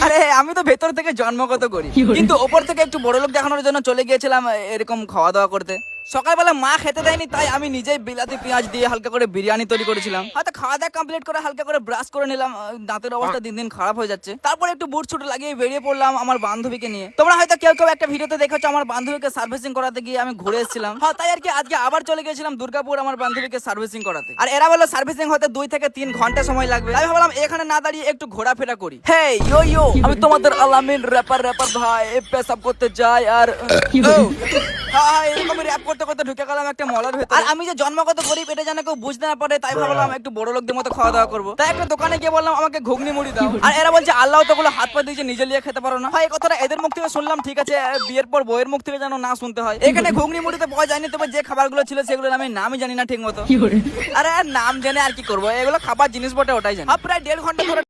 আরে আমি তো ভেতর থেকে জন্মগত করি, কিন্তু ওপর থেকে একটু বড় লোক দেখানোর জন্য চলে গিয়েছিলাম এরকম খাওয়া দাওয়া করতে। সকালবেলা মা খেতে দেয়নি, তাই আমি নিজেই বিলাতি পেঁয়াজ দিয়ে হালকা করে বিরিয়ানি তৈরি করেছিলাম। হয়তো খাওয়া দাওয়া কমপ্লিট করে হালকা করে ব্রাশ করে নিলাম, দাঁতের অবস্থা দিন দিন খারাপ হয়ে যাচ্ছে। তারপর একটু বুট ছুট লাগিয়ে বেরিয়ে পড়লাম আমার বান্ধবীকে নিয়ে। তোমরা হয়তো কেউ কেউ একটা ভিডিওতে দেখেছো আমার বান্ধবীকে সার্ভিসিং করাতে গিয়ে আমি ঘুরে এসেছিলাম। হ্যাঁ, তাই আর কি আজকে আবার চলে গেছিলাম দুর্গাপুর আমার বান্ধবীকে সার্ভিসিং করাতে। আর এরা বললো সার্ভিসিং হতে 2 থেকে 3 ঘন্টা সময় লাগবে। তাই ভাবলাম এখানে না দাঁড়িয়ে একটু ঘোরাফেরা করি। হে ইয়ো ইয়ো, আমি তোমাদের আলামিন র্যাপার ভাই পেশাব করতে যাই। আর হ্যাঁ, এরকম র‍্যাপ করতে করতে ঢুকে গেলাম একটা মলের ভেতর। আর আমি যে জন্মগত গরিব এটা যেন কেউ বুঝতে না পারে, তাই ভাবলাম একটু বড় লোকদের মতো খাওয়া দাওয়া করবো। তাই একটা দোকানে গিয়ে বললাম আমাকে ঘুগনি মুড়ি দাও। আর এরা বলছে আল্লাহ তো গুলো হাত পা দিয়েছে, নিজে লিয়ে খেতে পারো না। হয় এই কথাটা এদের মুখ থেকে শুনলাম, ঠিক আছে, বিয়ের পর বইয়ের মুখ থেকে যেন না শুনতে হয়। এখানে ঘুগনি মুড়িতে পাওয়া যায়নি, তবে যে খাবারগুলো ছিল সেগুলো আমি নামই জানি না ঠিক মতো। আরে নাম জেনে আর কি করবো, এগুলো খাবার জিনিস বটে, ওটাই জানি। প্রায় 1.5 ঘন্টা ধরে